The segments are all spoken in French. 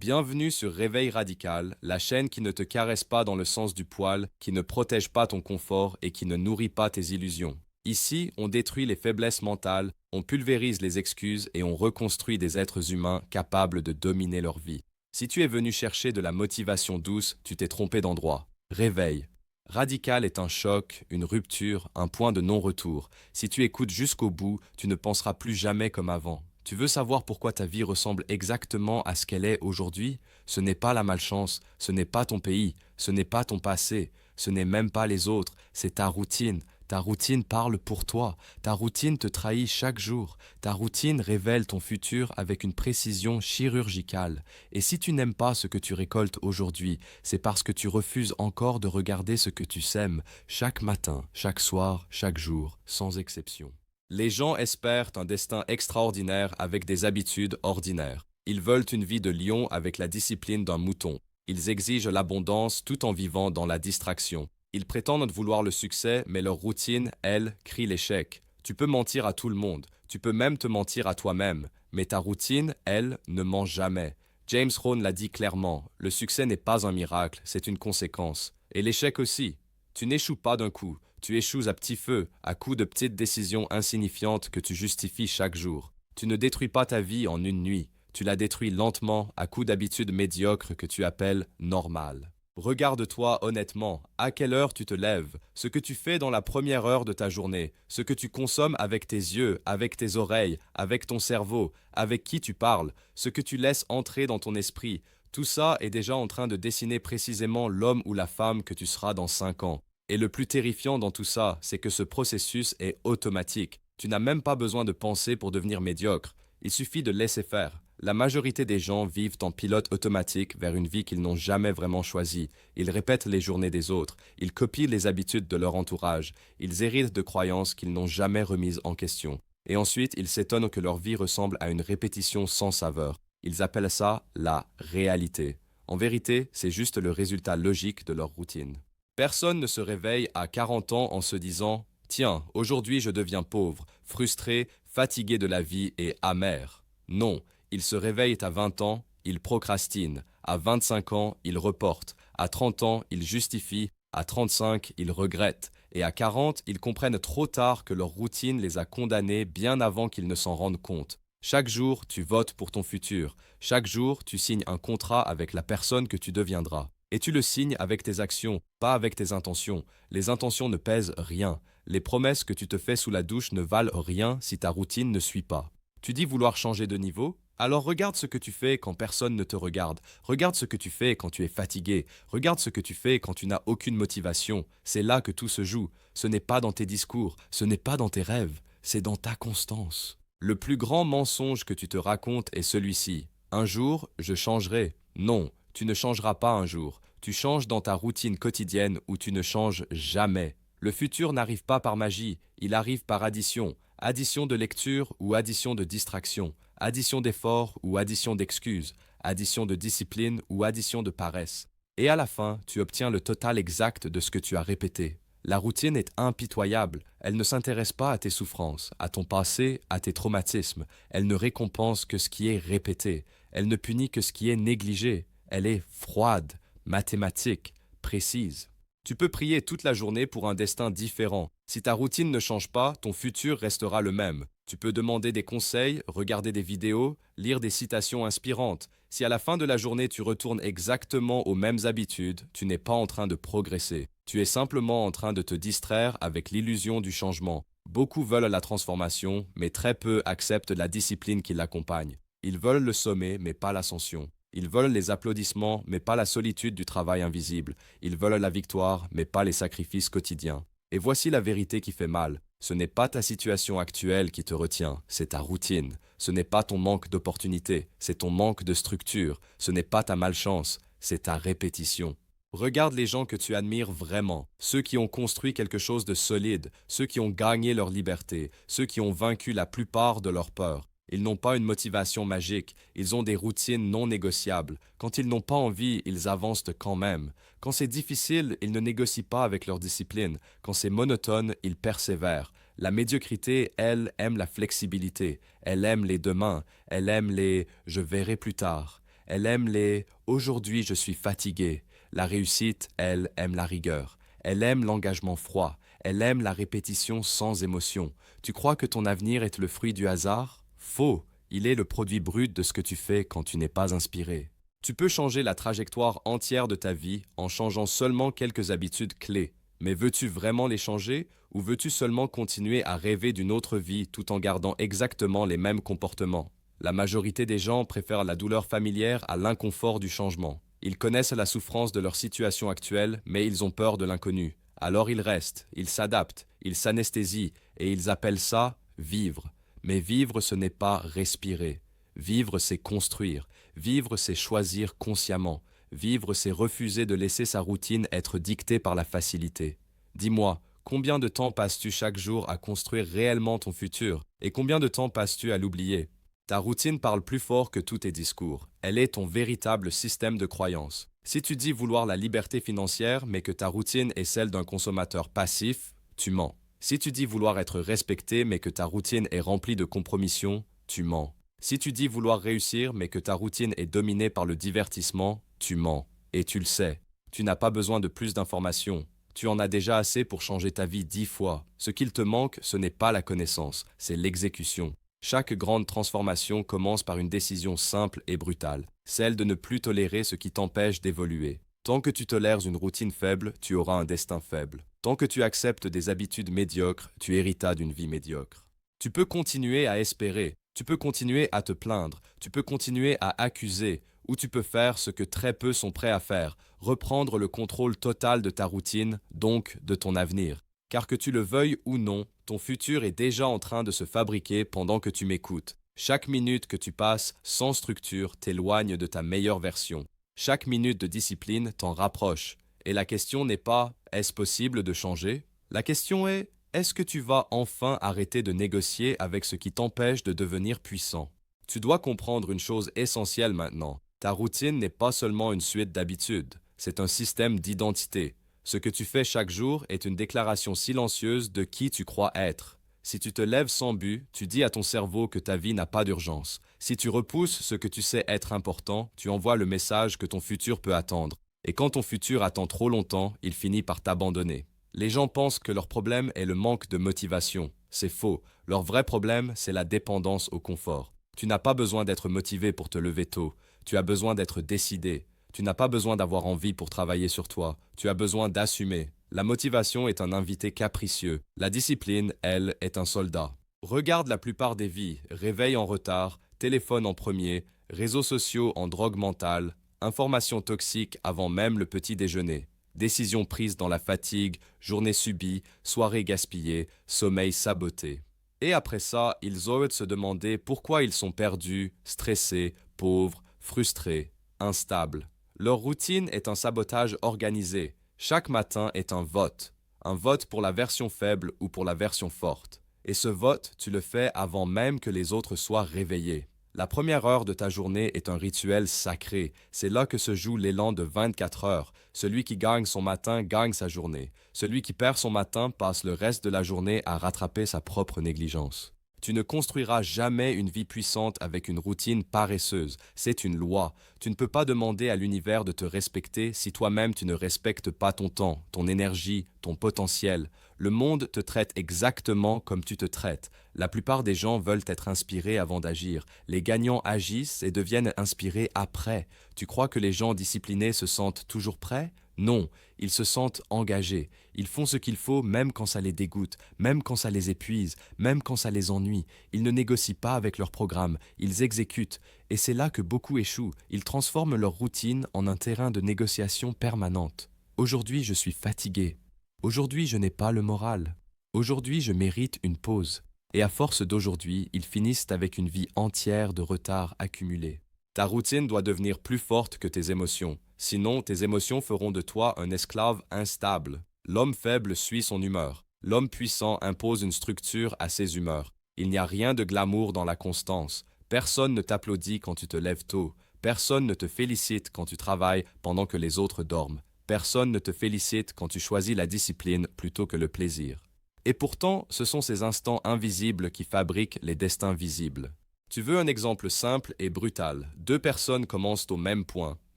Bienvenue sur Réveil Radical, la chaîne qui ne te caresse pas dans le sens du poil, qui ne protège pas ton confort et qui ne nourrit pas tes illusions. Ici, on détruit les faiblesses mentales, on pulvérise les excuses et on reconstruit des êtres humains capables de dominer leur vie. Si tu es venu chercher de la motivation douce, tu t'es trompé d'endroit. Réveil. Radical est un choc, une rupture, un point de non-retour. Si tu écoutes jusqu'au bout, tu ne penseras plus jamais comme avant. Tu veux savoir pourquoi ta vie ressemble exactement à ce qu'elle est aujourd'hui? Ce n'est pas la malchance, ce n'est pas ton pays, ce n'est pas ton passé, ce n'est même pas les autres, c'est ta routine. Ta routine parle pour toi, ta routine te trahit chaque jour, ta routine révèle ton futur avec une précision chirurgicale. Et si tu n'aimes pas ce que tu récoltes aujourd'hui, c'est parce que tu refuses encore de regarder ce que tu sèmes chaque matin, chaque soir, chaque jour, sans exception. Les gens espèrent un destin extraordinaire avec des habitudes ordinaires. Ils veulent une vie de lion avec la discipline d'un mouton. Ils exigent l'abondance tout en vivant dans la distraction. Ils prétendent vouloir le succès, mais leur routine, elle, crie l'échec. Tu peux mentir à tout le monde, tu peux même te mentir à toi-même, mais ta routine, elle, ne ment jamais. James Rohn l'a dit clairement, le succès n'est pas un miracle, c'est une conséquence. Et l'échec aussi. Tu n'échoues pas d'un coup, tu échoues à petit feu, à coups de petites décisions insignifiantes que tu justifies chaque jour. Tu ne détruis pas ta vie en une nuit, tu la détruis lentement à coups d'habitudes médiocres que tu appelles normales. Regarde-toi honnêtement, à quelle heure tu te lèves, ce que tu fais dans la première heure de ta journée, ce que tu consommes avec tes yeux, avec tes oreilles, avec ton cerveau, avec qui tu parles, ce que tu laisses entrer dans ton esprit, tout ça est déjà en train de dessiner précisément l'homme ou la femme que tu seras dans 5 ans. Et le plus terrifiant dans tout ça, c'est que ce processus est automatique. Tu n'as même pas besoin de penser pour devenir médiocre. Il suffit de laisser faire. La majorité des gens vivent en pilote automatique vers une vie qu'ils n'ont jamais vraiment choisie. Ils répètent les journées des autres, ils copient les habitudes de leur entourage, ils héritent de croyances qu'ils n'ont jamais remises en question. Et ensuite, ils s'étonnent que leur vie ressemble à une répétition sans saveur. Ils appellent ça la réalité. En vérité, c'est juste le résultat logique de leur routine. Personne ne se réveille à 40 ans en se disant « Tiens, aujourd'hui je deviens pauvre, frustré, fatigué de la vie et amer. » Non. Il se réveille à 20 ans, il procrastine. À 25 ans, il reporte. À 30 ans, il justifie. À 35, il regrette. Et à 40, ils comprennent trop tard que leur routine les a condamnés bien avant qu'ils ne s'en rendent compte. Chaque jour, tu votes pour ton futur. Chaque jour, tu signes un contrat avec la personne que tu deviendras. Et tu le signes avec tes actions, pas avec tes intentions. Les intentions ne pèsent rien. Les promesses que tu te fais sous la douche ne valent rien si ta routine ne suit pas. Tu dis vouloir changer de niveau? Alors regarde ce que tu fais quand personne ne te regarde. Regarde ce que tu fais quand tu es fatigué. Regarde ce que tu fais quand tu n'as aucune motivation. C'est là que tout se joue. Ce n'est pas dans tes discours, ce n'est pas dans tes rêves, c'est dans ta constance. Le plus grand mensonge que tu te racontes est celui-ci. Un jour, je changerai. Non, tu ne changeras pas un jour. Tu changes dans ta routine quotidienne où tu ne changes jamais. Le futur n'arrive pas par magie, il arrive par addition. Addition de lecture ou addition de distraction. Addition d'efforts ou addition d'excuses, addition de discipline ou addition de paresse. Et à la fin, tu obtiens le total exact de ce que tu as répété. La routine est impitoyable, elle ne s'intéresse pas à tes souffrances, à ton passé, à tes traumatismes. Elle ne récompense que ce qui est répété, elle ne punit que ce qui est négligé. Elle est froide, mathématique, précise. Tu peux prier toute la journée pour un destin différent. Si ta routine ne change pas, ton futur restera le même. Tu peux demander des conseils, regarder des vidéos, lire des citations inspirantes. Si à la fin de la journée tu retournes exactement aux mêmes habitudes, tu n'es pas en train de progresser. Tu es simplement en train de te distraire avec l'illusion du changement. Beaucoup veulent la transformation, mais très peu acceptent la discipline qui l'accompagne. Ils veulent le sommet, mais pas l'ascension. Ils veulent les applaudissements, mais pas la solitude du travail invisible. Ils veulent la victoire, mais pas les sacrifices quotidiens. Et voici la vérité qui fait mal. Ce n'est pas ta situation actuelle qui te retient, c'est ta routine. Ce n'est pas ton manque d'opportunité, c'est ton manque de structure. Ce n'est pas ta malchance, c'est ta répétition. Regarde les gens que tu admires vraiment, ceux qui ont construit quelque chose de solide, ceux qui ont gagné leur liberté, ceux qui ont vaincu la plupart de leurs peurs. Ils n'ont pas une motivation magique, ils ont des routines non négociables. Quand ils n'ont pas envie, ils avancent quand même. Quand c'est difficile, ils ne négocient pas avec leur discipline. Quand c'est monotone, ils persévèrent. La médiocrité, elle, aime la flexibilité. Elle aime les demain. Elle aime les « je verrai plus tard ». Elle aime les « aujourd'hui je suis fatigué ». La réussite, elle, aime la rigueur. Elle aime l'engagement froid. Elle aime la répétition sans émotion. Tu crois que ton avenir est le fruit du hasard? Faux. Il est le produit brut de ce que tu fais quand tu n'es pas inspiré. Tu peux changer la trajectoire entière de ta vie en changeant seulement quelques habitudes clés. Mais veux-tu vraiment les changer ou veux-tu seulement continuer à rêver d'une autre vie tout en gardant exactement les mêmes comportements? La majorité des gens préfèrent la douleur familière à l'inconfort du changement. Ils connaissent la souffrance de leur situation actuelle, mais ils ont peur de l'inconnu. Alors ils restent, ils s'adaptent, ils s'anesthésient et ils appellent ça vivre. Mais vivre, ce n'est pas respirer. Vivre, c'est construire. Vivre, c'est choisir consciemment. Vivre, c'est refuser de laisser sa routine être dictée par la facilité. Dis-moi, combien de temps passes-tu chaque jour à construire réellement ton futur et combien de temps passes-tu à l'oublier? Ta routine parle plus fort que tous tes discours. Elle est ton véritable système de croyance. Si tu dis vouloir la liberté financière, mais que ta routine est celle d'un consommateur passif, tu mens. Si tu dis vouloir être respecté, mais que ta routine est remplie de compromissions, tu mens. Si tu dis vouloir réussir, mais que ta routine est dominée par le divertissement, tu mens. Et tu le sais. Tu n'as pas besoin de plus d'informations. Tu en as déjà assez pour changer ta vie 10 fois. Ce qu'il te manque, ce n'est pas la connaissance, c'est l'exécution. Chaque grande transformation commence par une décision simple et brutale, celle de ne plus tolérer ce qui t'empêche d'évoluer. Tant que tu tolères une routine faible, tu auras un destin faible. Tant que tu acceptes des habitudes médiocres, tu héritas d'une vie médiocre. Tu peux continuer à espérer, tu peux continuer à te plaindre, tu peux continuer à accuser, ou tu peux faire ce que très peu sont prêts à faire, reprendre le contrôle total de ta routine, donc de ton avenir. Car que tu le veuilles ou non, ton futur est déjà en train de se fabriquer pendant que tu m'écoutes. Chaque minute que tu passes sans structure t'éloigne de ta meilleure version. Chaque minute de discipline t'en rapproche. Et la question n'est pas « est-ce possible de changer ?» La question est « est-ce que tu vas enfin arrêter de négocier avec ce qui t'empêche de devenir puissant ?» Tu dois comprendre une chose essentielle maintenant. Ta routine n'est pas seulement une suite d'habitudes, c'est un système d'identité. Ce que tu fais chaque jour est une déclaration silencieuse de qui tu crois être. Si tu te lèves sans but, tu dis à ton cerveau que ta vie n'a pas d'urgence. Si tu repousses ce que tu sais être important, tu envoies le message que ton futur peut attendre. Et quand ton futur attend trop longtemps, il finit par t'abandonner. Les gens pensent que leur problème est le manque de motivation. C'est faux. Leur vrai problème, c'est la dépendance au confort. Tu n'as pas besoin d'être motivé pour te lever tôt. Tu as besoin d'être décidé. Tu n'as pas besoin d'avoir envie pour travailler sur toi. Tu as besoin d'assumer. La motivation est un invité capricieux. La discipline, elle, est un soldat. Regarde la plupart des vies. Réveil en retard, téléphone en premier, réseaux sociaux en drogue mentale, informations toxiques avant même le petit déjeuner. Décisions prises dans la fatigue, journées subies, soirées gaspillées, sommeil saboté. Et après ça, ils osent se demander pourquoi ils sont perdus, stressés, pauvres, frustrés, instables. Leur routine est un sabotage organisé. Chaque matin est un vote. Un vote pour la version faible ou pour la version forte. Et ce vote, tu le fais avant même que les autres soient réveillés. La première heure de ta journée est un rituel sacré. C'est là que se joue l'élan de 24 heures. Celui qui gagne son matin gagne sa journée. Celui qui perd son matin passe le reste de la journée à rattraper sa propre négligence. Tu ne construiras jamais une vie puissante avec une routine paresseuse. C'est une loi. Tu ne peux pas demander à l'univers de te respecter si toi-même tu ne respectes pas ton temps, ton énergie, ton potentiel. Le monde te traite exactement comme tu te traites. La plupart des gens veulent être inspirés avant d'agir. Les gagnants agissent et deviennent inspirés après. Tu crois que les gens disciplinés se sentent toujours prêts ? Non, ils se sentent engagés. Ils font ce qu'il faut même quand ça les dégoûte, même quand ça les épuise, même quand ça les ennuie. Ils ne négocient pas avec leur programme, ils exécutent. Et c'est là que beaucoup échouent. Ils transforment leur routine en un terrain de négociation permanente. Aujourd'hui, je suis fatigué. Aujourd'hui, je n'ai pas le moral. Aujourd'hui, je mérite une pause. Et à force d'aujourd'hui, ils finissent avec une vie entière de retard accumulé. Ta routine doit devenir plus forte que tes émotions. Sinon, tes émotions feront de toi un esclave instable. L'homme faible suit son humeur. L'homme puissant impose une structure à ses humeurs. Il n'y a rien de glamour dans la constance. Personne ne t'applaudit quand tu te lèves tôt. Personne ne te félicite quand tu travailles pendant que les autres dorment. Personne ne te félicite quand tu choisis la discipline plutôt que le plaisir. Et pourtant, ce sont ces instants invisibles qui fabriquent les destins visibles. Tu veux un exemple simple et brutal. Deux personnes commencent au même point,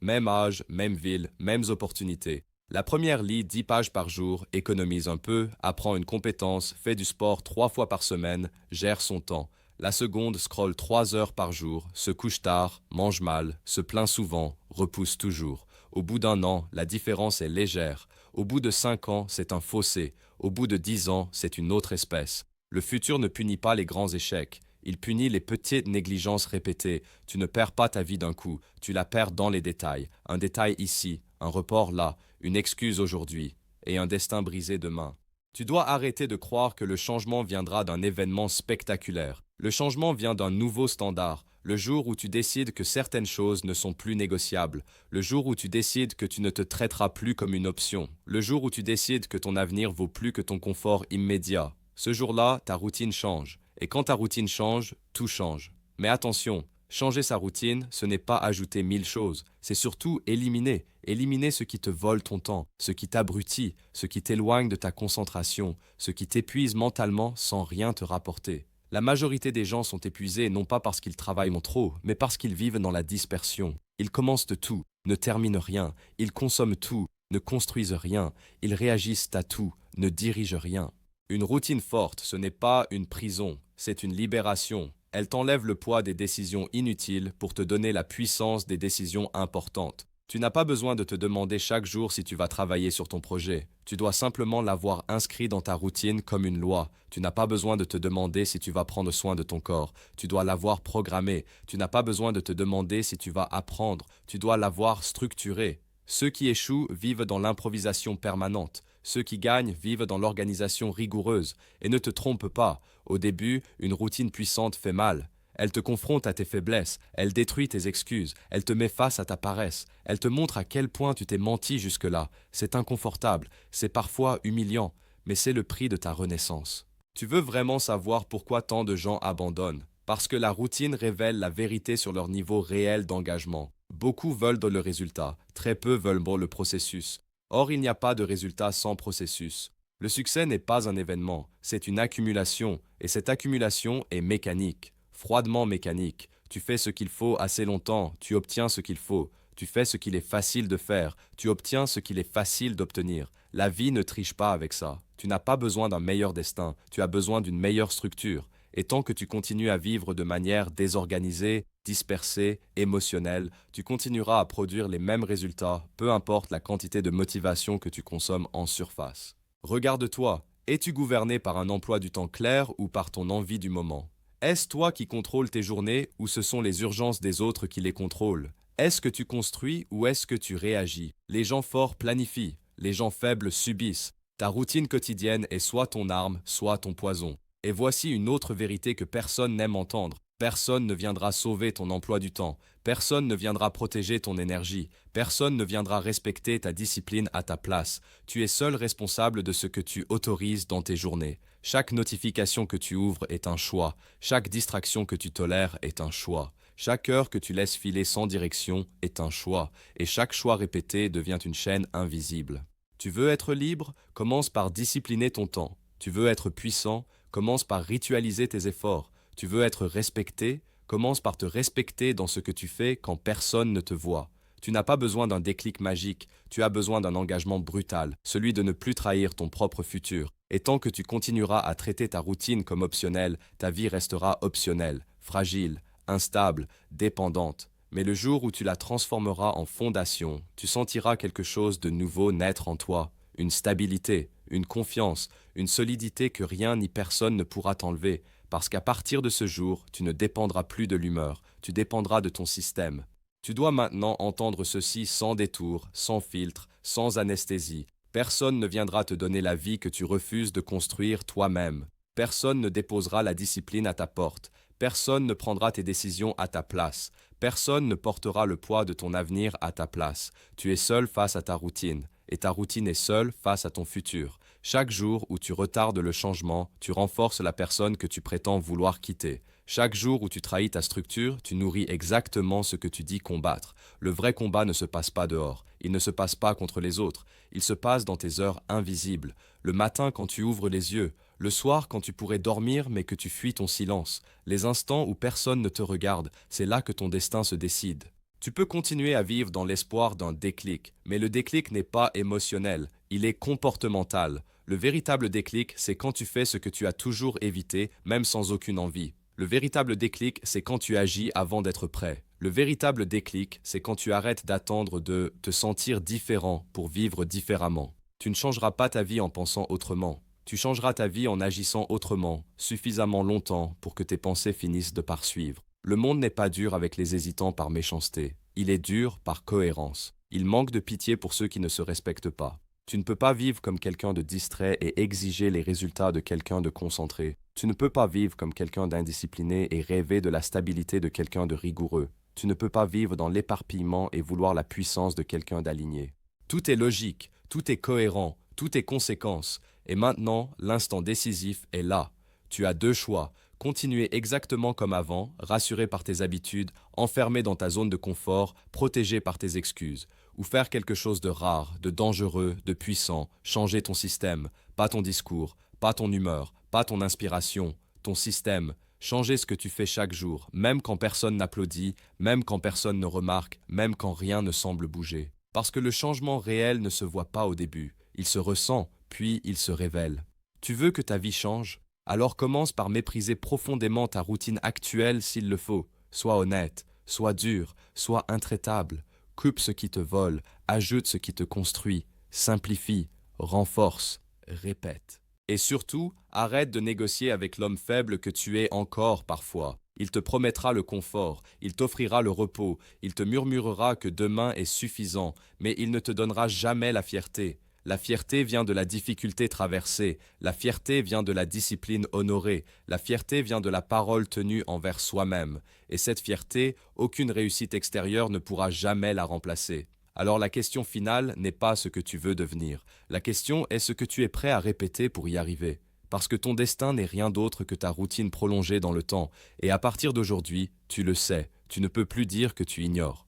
même âge, même ville, mêmes opportunités. La première lit 10 pages par jour, économise un peu, apprend une compétence, fait du sport 3 fois par semaine, gère son temps. La seconde scrolle 3 heures par jour, se couche tard, mange mal, se plaint souvent, repousse toujours. Au bout d'un an, la différence est légère. Au bout de 5 ans, c'est un fossé. Au bout de 10 ans, c'est une autre espèce. Le futur ne punit pas les grands échecs. Il punit les petites négligences répétées. Tu ne perds pas ta vie d'un coup, tu la perds dans les détails. Un détail ici, un report là, une excuse aujourd'hui, et un destin brisé demain. Tu dois arrêter de croire que le changement viendra d'un événement spectaculaire. Le changement vient d'un nouveau standard, le jour où tu décides que certaines choses ne sont plus négociables, le jour où tu décides que tu ne te traiteras plus comme une option, le jour où tu décides que ton avenir vaut plus que ton confort immédiat. Ce jour-là, ta routine change. Et quand ta routine change, tout change. Mais attention, changer sa routine, ce n'est pas ajouter 1000 choses, c'est surtout éliminer. Éliminer ce qui te vole ton temps, ce qui t'abrutit, ce qui t'éloigne de ta concentration, ce qui t'épuise mentalement sans rien te rapporter. La majorité des gens sont épuisés non pas parce qu'ils travaillent trop, mais parce qu'ils vivent dans la dispersion. Ils commencent de tout, ne terminent rien, ils consomment tout, ne construisent rien, ils réagissent à tout, ne dirigent rien. Une routine forte, ce n'est pas une prison, c'est une libération. Elle t'enlève le poids des décisions inutiles pour te donner la puissance des décisions importantes. Tu n'as pas besoin de te demander chaque jour si tu vas travailler sur ton projet. Tu dois simplement l'avoir inscrit dans ta routine comme une loi. Tu n'as pas besoin de te demander si tu vas prendre soin de ton corps. Tu dois l'avoir programmé. Tu n'as pas besoin de te demander si tu vas apprendre. Tu dois l'avoir structuré. Ceux qui échouent vivent dans l'improvisation permanente. Ceux qui gagnent vivent dans l'organisation rigoureuse. Et ne te trompe pas, au début, une routine puissante fait mal. Elle te confronte à tes faiblesses, elle détruit tes excuses, elle te met face à ta paresse, elle te montre à quel point tu t'es menti jusque-là. C'est inconfortable, c'est parfois humiliant, mais c'est le prix de ta renaissance. Tu veux vraiment savoir pourquoi tant de gens abandonnent? Parce que la routine révèle la vérité sur leur niveau réel d'engagement. Beaucoup veulent le résultat, très peu veulent le processus. Or, il n'y a pas de résultat sans processus. Le succès n'est pas un événement, c'est une accumulation, et cette accumulation est mécanique, froidement mécanique. Tu fais ce qu'il faut assez longtemps, tu obtiens ce qu'il faut. Tu fais ce qu'il est facile de faire, tu obtiens ce qu'il est facile d'obtenir. La vie ne triche pas avec ça. Tu n'as pas besoin d'un meilleur destin, tu as besoin d'une meilleure structure. Et tant que tu continues à vivre de manière désorganisée, dispersée, émotionnelle, tu continueras à produire les mêmes résultats, peu importe la quantité de motivation que tu consommes en surface. Regarde-toi, es-tu gouverné par un emploi du temps clair ou par ton envie du moment? Est-ce toi qui contrôles tes journées ou ce sont les urgences des autres qui les contrôlent? Est-ce que tu construis ou est-ce que tu réagis? Les gens forts planifient, les gens faibles subissent. Ta routine quotidienne est soit ton arme, soit ton poison. Et voici une autre vérité que personne n'aime entendre. Personne ne viendra sauver ton emploi du temps. Personne ne viendra protéger ton énergie. Personne ne viendra respecter ta discipline à ta place. Tu es seul responsable de ce que tu autorises dans tes journées. Chaque notification que tu ouvres est un choix. Chaque distraction que tu tolères est un choix. Chaque heure que tu laisses filer sans direction est un choix. Et chaque choix répété devient une chaîne invisible. Tu veux être libre? Commence par discipliner ton temps. Tu veux être puissant? Commence par ritualiser tes efforts. Tu veux être respecté? Commence par te respecter dans ce que tu fais quand personne ne te voit. Tu n'as pas besoin d'un déclic magique, tu as besoin d'un engagement brutal, celui de ne plus trahir ton propre futur. Et tant que tu continueras à traiter ta routine comme optionnelle, ta vie restera optionnelle, fragile, instable, dépendante. Mais le jour où tu la transformeras en fondation, tu sentiras quelque chose de nouveau naître en toi, une stabilité, une confiance, une solidité que rien ni personne ne pourra t'enlever, parce qu'à partir de ce jour, tu ne dépendras plus de l'humeur, tu dépendras de ton système. Tu dois maintenant entendre ceci sans détour, sans filtre, sans anesthésie. Personne ne viendra te donner la vie que tu refuses de construire toi-même. Personne ne déposera la discipline à ta porte. Personne ne prendra tes décisions à ta place. Personne ne portera le poids de ton avenir à ta place. Tu es seul face à ta routine, et ta routine est seule face à ton futur. Chaque jour où tu retardes le changement, tu renforces la personne que tu prétends vouloir quitter. Chaque jour où tu trahis ta structure, tu nourris exactement ce que tu dis combattre. Le vrai combat ne se passe pas dehors, il ne se passe pas contre les autres, il se passe dans tes heures invisibles. Le matin quand tu ouvres les yeux, Le soir, quand tu pourrais dormir mais que tu fuis ton silence. Les instants où personne ne te regarde, c'est là que ton destin se décide. Tu peux continuer à vivre dans l'espoir d'un déclic, mais le déclic n'est pas émotionnel, il est comportemental. Le véritable déclic, c'est quand tu fais ce que tu as toujours évité, même sans aucune envie. Le véritable déclic, c'est quand tu agis avant d'être prêt. Le véritable déclic, c'est quand tu arrêtes d'attendre de te sentir différent pour vivre différemment. Tu ne changeras pas ta vie en pensant autrement. Tu changeras ta vie en agissant autrement, suffisamment longtemps pour que tes pensées finissent de poursuivre. Le monde n'est pas dur avec les hésitants par méchanceté. Il est dur par cohérence. Il manque de pitié pour ceux qui ne se respectent pas. Tu ne peux pas vivre comme quelqu'un de distrait et exiger les résultats de quelqu'un de concentré. Tu ne peux pas vivre comme quelqu'un d'indiscipliné et rêver de la stabilité de quelqu'un de rigoureux. Tu ne peux pas vivre dans l'éparpillement et vouloir la puissance de quelqu'un d'aligné. Tout est logique, tout est cohérent, tout est conséquence. Et maintenant, l'instant décisif est là. Tu as deux choix. Continuer exactement comme avant, rassuré par tes habitudes, enfermé dans ta zone de confort, protégé par tes excuses. Ou faire quelque chose de rare, de dangereux, de puissant, changer ton système, pas ton discours, pas ton humeur, pas ton inspiration, ton système, changer ce que tu fais chaque jour, même quand personne n'applaudit, même quand personne ne remarque, même quand rien ne semble bouger. Parce que le changement réel ne se voit pas au début, il se ressent, puis il se révèle. Tu veux que ta vie change? Alors commence par mépriser profondément ta routine actuelle s'il le faut. Sois honnête, sois dur, sois intraitable. Coupe ce qui te vole, ajoute ce qui te construit, simplifie, renforce, répète. Et surtout, arrête de négocier avec l'homme faible que tu es encore parfois. Il te promettra le confort, il t'offrira le repos, il te murmurera que demain est suffisant, mais il ne te donnera jamais la fierté. La fierté vient de la difficulté traversée, la fierté vient de la discipline honorée, la fierté vient de la parole tenue envers soi-même. Et cette fierté, aucune réussite extérieure ne pourra jamais la remplacer. Alors la question finale n'est pas ce que tu veux devenir. La question est ce que tu es prêt à répéter pour y arriver. Parce que ton destin n'est rien d'autre que ta routine prolongée dans le temps. Et à partir d'aujourd'hui, tu le sais, tu ne peux plus dire que tu ignores.